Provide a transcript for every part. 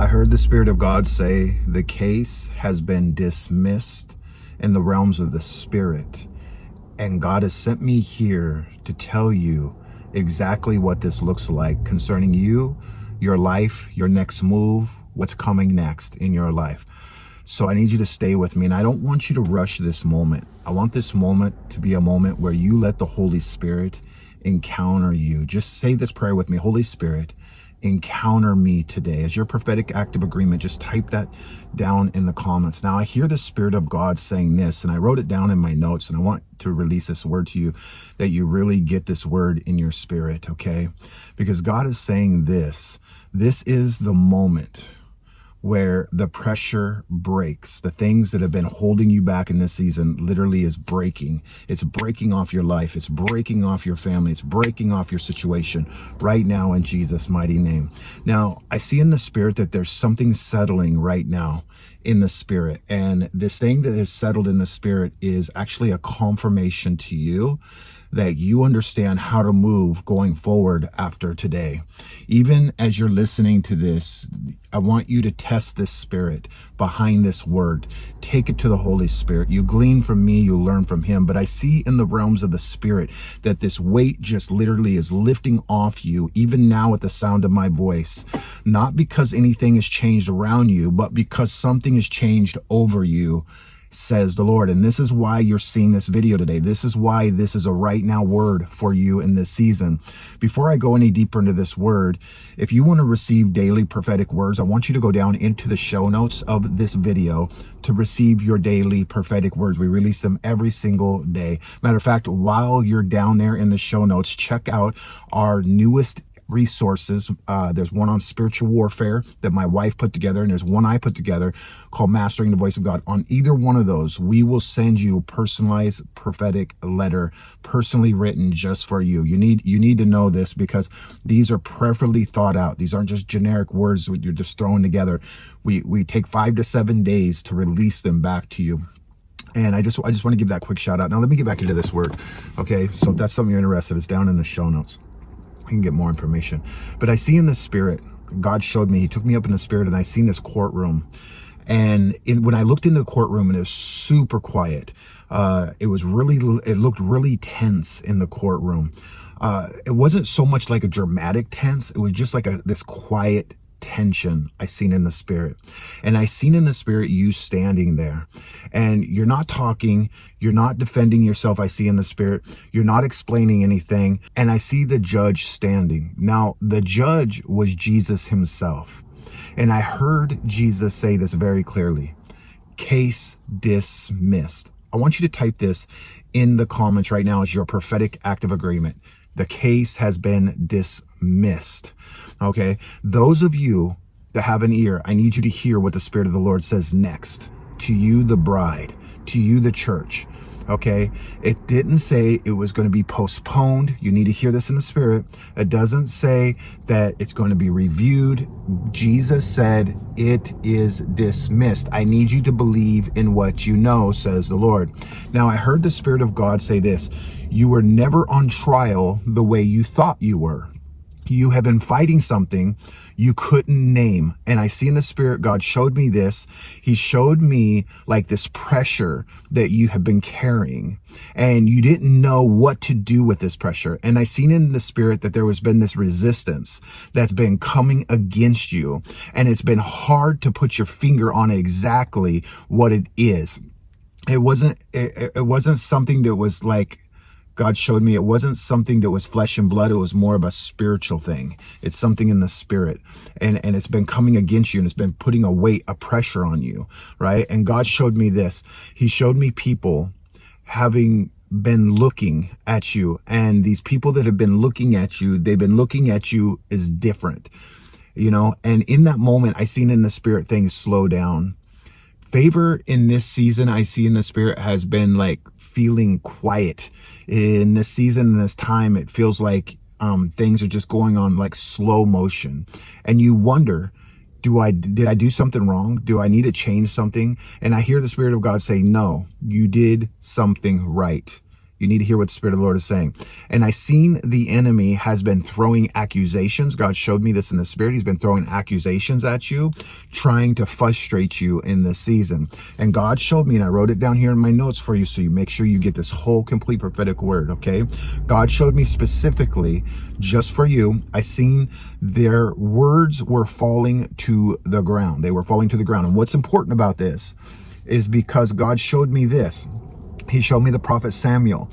I heard the Spirit of God say the case has been dismissed in the realms of the Spirit. And God has sent me here to tell you exactly what this looks like concerning you, your life, your next move, what's coming next in your life. So I need you to stay with me, and I don't want you to rush this moment. I want this moment to be a moment where you let the Holy Spirit encounter you. Just say this prayer with me. Holy Spirit, encounter me today. As your prophetic act of agreement, just type that down in the comments. Now I hear the Spirit of God saying this, and I wrote it down in my notes, and I want to release this word to you, that you really get this word in your spirit, okay? Because God is saying this is the moment where the pressure breaks. The things that have been holding you back in this season literally is breaking. It's breaking off your life. It's breaking off your family. It's breaking off your situation right now in Jesus' mighty name. Now, I see in the Spirit that there's something settling right now in the Spirit. And this thing that is settled in the Spirit is actually a confirmation to you that you understand how to move going forward after today. Even as you're listening to this, I want you to test this Spirit behind this word. Take it to the Holy Spirit. You glean from me, you learn from him. But I see in the realms of the Spirit that this weight just literally is lifting off you, even now at the sound of my voice. Not because anything has changed around you, but because something has changed over you, says the Lord. And this is why you're seeing this video today. This is why this is a right now word for you in this season. Before I go any deeper into this word, if you want to receive daily prophetic words, I want you to go down into the show notes of this video to receive your daily prophetic words. We release them every single day. Matter of fact, while you're down there in the show notes, check out our newest resources. There's one on spiritual warfare that my wife put together, and there's one I put together called Mastering the Voice of God. On either one of those, we will send you a personalized prophetic letter, personally written just for you. You need to know this, because these are prayerfully thought out. These aren't just generic words that you're just throwing together. We take 5 to 7 days to release them back to you. And I just want to give that quick shout out. Now let me get back into this word. Okay, so if that's something you're interested in, it's down in the show notes. You can get more information. But I see in the Spirit, God showed me, he took me up in the Spirit, and I seen this courtroom. And when I looked into the courtroom, and it was super quiet, it looked really tense in the courtroom. It wasn't so much like a dramatic tense. It was just like this quiet tension I seen in the Spirit. And I seen in the Spirit you standing there, and you're not talking, you're not defending yourself. I see in the Spirit, you're not explaining anything. And I see the judge standing. Now, the judge was Jesus himself. And I heard Jesus say this very clearly: case dismissed. I want you to type this in the comments right now as your prophetic act of agreement. The case has been dismissed. Okay, those of you that have an ear, I need you to hear what the Spirit of the Lord says next. To you, the bride, to you, the church. Okay, it didn't say it was going to be postponed. You need to hear this in the Spirit. It doesn't say that it's going to be reviewed. Jesus said it is dismissed. I need you to believe in what you know, says the Lord. Now, I heard the Spirit of God say this: you were never on trial the way you thought you were. You have been fighting something you couldn't name. And I see in the Spirit, God showed me this. He showed me like this pressure that you have been carrying, and you didn't know what to do with this pressure. And I seen in the Spirit that there has been this resistance that's been coming against you. And it's been hard to put your finger on exactly what it is. It wasn't something that was like, God showed me it wasn't something that was flesh and blood. It was more of a spiritual thing. It's something in the Spirit. And it's been coming against you, and it's been putting a weight, a pressure on you, right? And God showed me this. He showed me people having been looking at you. And these people that have been looking at you, they've been looking at you as different, you know? And in that moment, I seen in the Spirit things slow down. Favor in this season, I see in the Spirit, has been like feeling quiet. In this season, in this time, it feels like things are just going on like slow motion. And you wonder, did I do something wrong? Do I need to change something? And I hear the Spirit of God say, no, you did something right. You need to hear what the Spirit of the Lord is saying. And I seen the enemy has been throwing accusations. God showed me this in the Spirit. He's been throwing accusations at you, trying to frustrate you in this season. And God showed me, and I wrote it down here in my notes for you, so you make sure you get this whole complete prophetic word, okay? God showed me specifically, just for you, I seen their words were falling to the ground. They were falling to the ground. And what's important about this is because God showed me this. He showed me the prophet Samuel.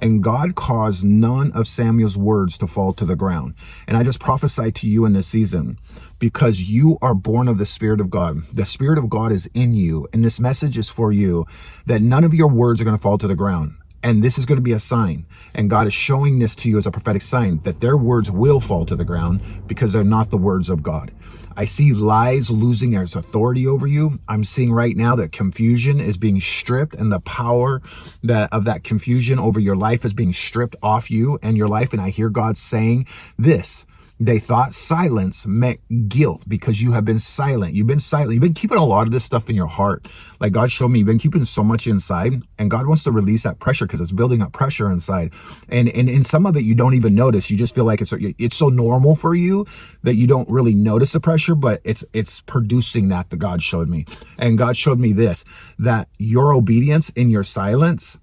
And God caused none of Samuel's words to fall to the ground. And I just prophesy to you in this season, because you are born of the Spirit of God. The Spirit of God is in you. And this message is for you, that none of your words are going to fall to the ground. And this is going to be a sign. And God is showing this to you as a prophetic sign, that their words will fall to the ground because they're not the words of God. I see lies losing its authority over you. I'm seeing right now that confusion is being stripped, and the power of that confusion over your life is being stripped off you and your life. And I hear God saying this. They thought silence meant guilt because you have been silent. You've been silent. You've been keeping a lot of this stuff in your heart. Like God showed me, you've been keeping so much inside, and God wants to release that pressure because it's building up pressure inside. And in some of it, you don't even notice. You just feel like it's so normal for you that you don't really notice the pressure, but it's producing that God showed me. And God showed me this, that your obedience in your silence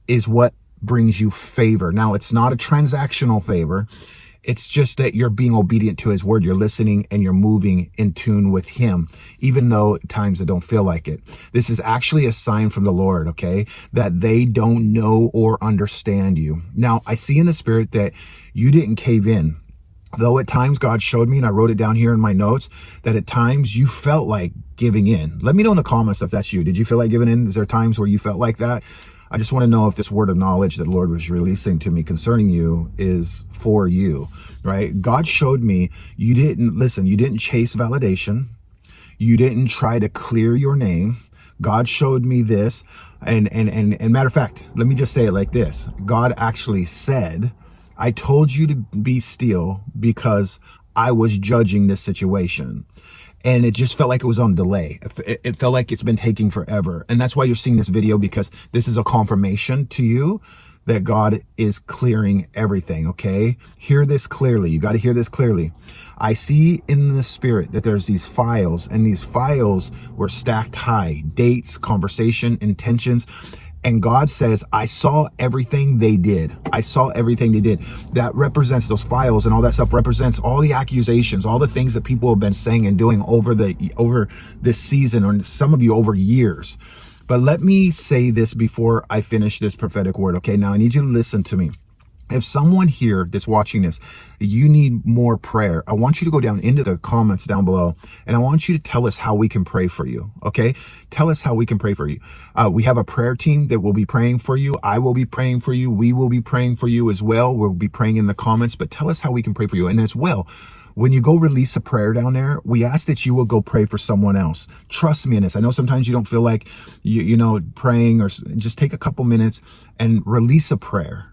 is what brings you favor. Now, it's not a transactional favor. It's just that you're being obedient to his word. You're listening and you're moving in tune with him, even though at times it don't feel like it. This is actually a sign from the Lord, okay, that they don't know or understand you. Now, I see in the Spirit that you didn't cave in. Though at times God showed me, and I wrote it down here in my notes, that at times you felt like giving in. Let me know in the comments if that's you. Did you feel like giving in? Is there times where you felt like that? I just want to know if this word of knowledge that the Lord was releasing to me concerning you is for you, right? God showed me you didn't chase validation. You didn't try to clear your name. God showed me this. And matter of fact, let me just say it like this. God actually said, I told you to be still because I was judging this situation. And it just felt like it was on delay. It felt like it's been taking forever. And that's why you're seeing this video, because this is a confirmation to you that God is clearing everything, okay? Hear this clearly. You got to hear this clearly. I see in the Spirit that there's these files, and these files were stacked high. Dates, conversation, intentions. And God says, I saw everything they did. I saw everything they did. That represents, those files and all that stuff represents all the accusations, all the things that people have been saying and doing over this season, or some of you over years. But let me say this before I finish this prophetic word. Okay, now I need you to listen to me. If someone here that's watching this, you need more prayer, I want you to go down into the comments down below, and I want you to tell us how we can pray for you, okay? Tell us how we can pray for you. We have a prayer team that will be praying for you. I will be praying for you. We will be praying for you as well. We'll be praying in the comments, but tell us how we can pray for you. And as well, when you go release a prayer down there, we ask that you will go pray for someone else. Trust me in this. I know sometimes you don't feel like, praying, or just take a couple minutes and release a prayer.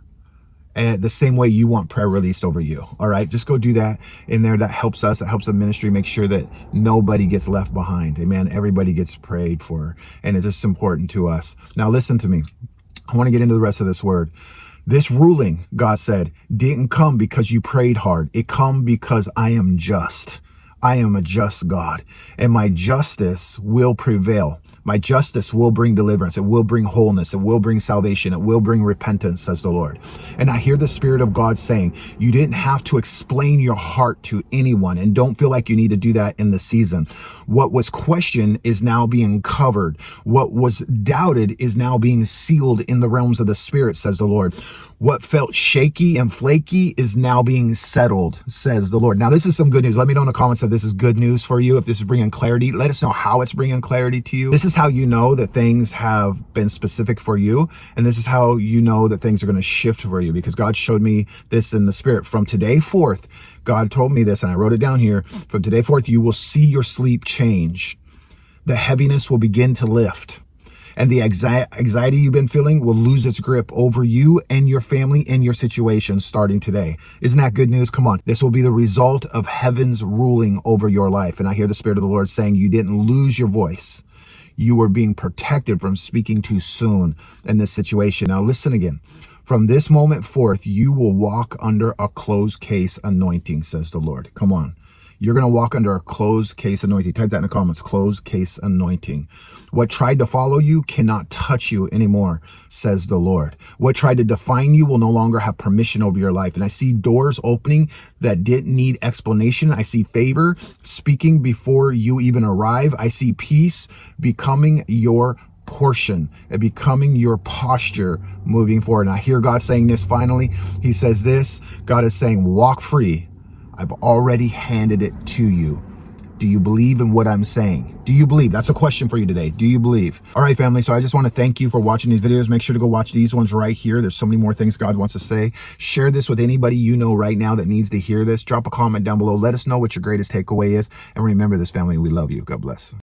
And the same way you want prayer released over you. All right. Just go do that in there. That helps us. That helps the ministry make sure that nobody gets left behind. Amen. Everybody gets prayed for. And it's just important to us. Now, listen to me. I want to get into the rest of this word. This ruling, God said, didn't come because you prayed hard. It come because I am just. I am a just God, and my justice will prevail. My justice will bring deliverance. It will bring wholeness. It will bring salvation. It will bring repentance, says the Lord. And I hear the Spirit of God saying, you didn't have to explain your heart to anyone, and don't feel like you need to do that in the season. What was questioned is now being covered. What was doubted is now being sealed in the realms of the Spirit, says the Lord. What felt shaky and flaky is now being settled, says the Lord. Now, this is some good news. Let me know in the comments if this is good news for you, if this is bringing clarity. Let us know how it's bringing clarity to you. This is how you know that things have been specific for you. And this is how you know that things are going to shift for you, because God showed me this in the Spirit. From today forth, God told me this, and I wrote it down here. From today forth, you will see your sleep change. The heaviness will begin to lift. And the anxiety you've been feeling will lose its grip over you and your family and your situation starting today. Isn't that good news? Come on. This will be the result of heaven's ruling over your life. And I hear the Spirit of the Lord saying you didn't lose your voice. You were being protected from speaking too soon in this situation. Now listen again. From this moment forth, you will walk under a closed case anointing, says the Lord. Come on. You're going to walk under a closed case anointing. Type that in the comments, closed case anointing. What tried to follow you cannot touch you anymore, says the Lord. What tried to define you will no longer have permission over your life. And I see doors opening that didn't need explanation. I see favor speaking before you even arrive. I see peace becoming your portion and becoming your posture moving forward. And I hear God saying this finally. He says this, God is saying, walk free. I've already handed it to you. Do you believe in what I'm saying? Do you believe? That's a question for you today. Do you believe? All right, family. So I just want to thank you for watching these videos. Make sure to go watch these ones right here. There's so many more things God wants to say. Share this with anybody you know right now that needs to hear this. Drop a comment down below. Let us know what your greatest takeaway is. And remember this, family, we love you. God bless.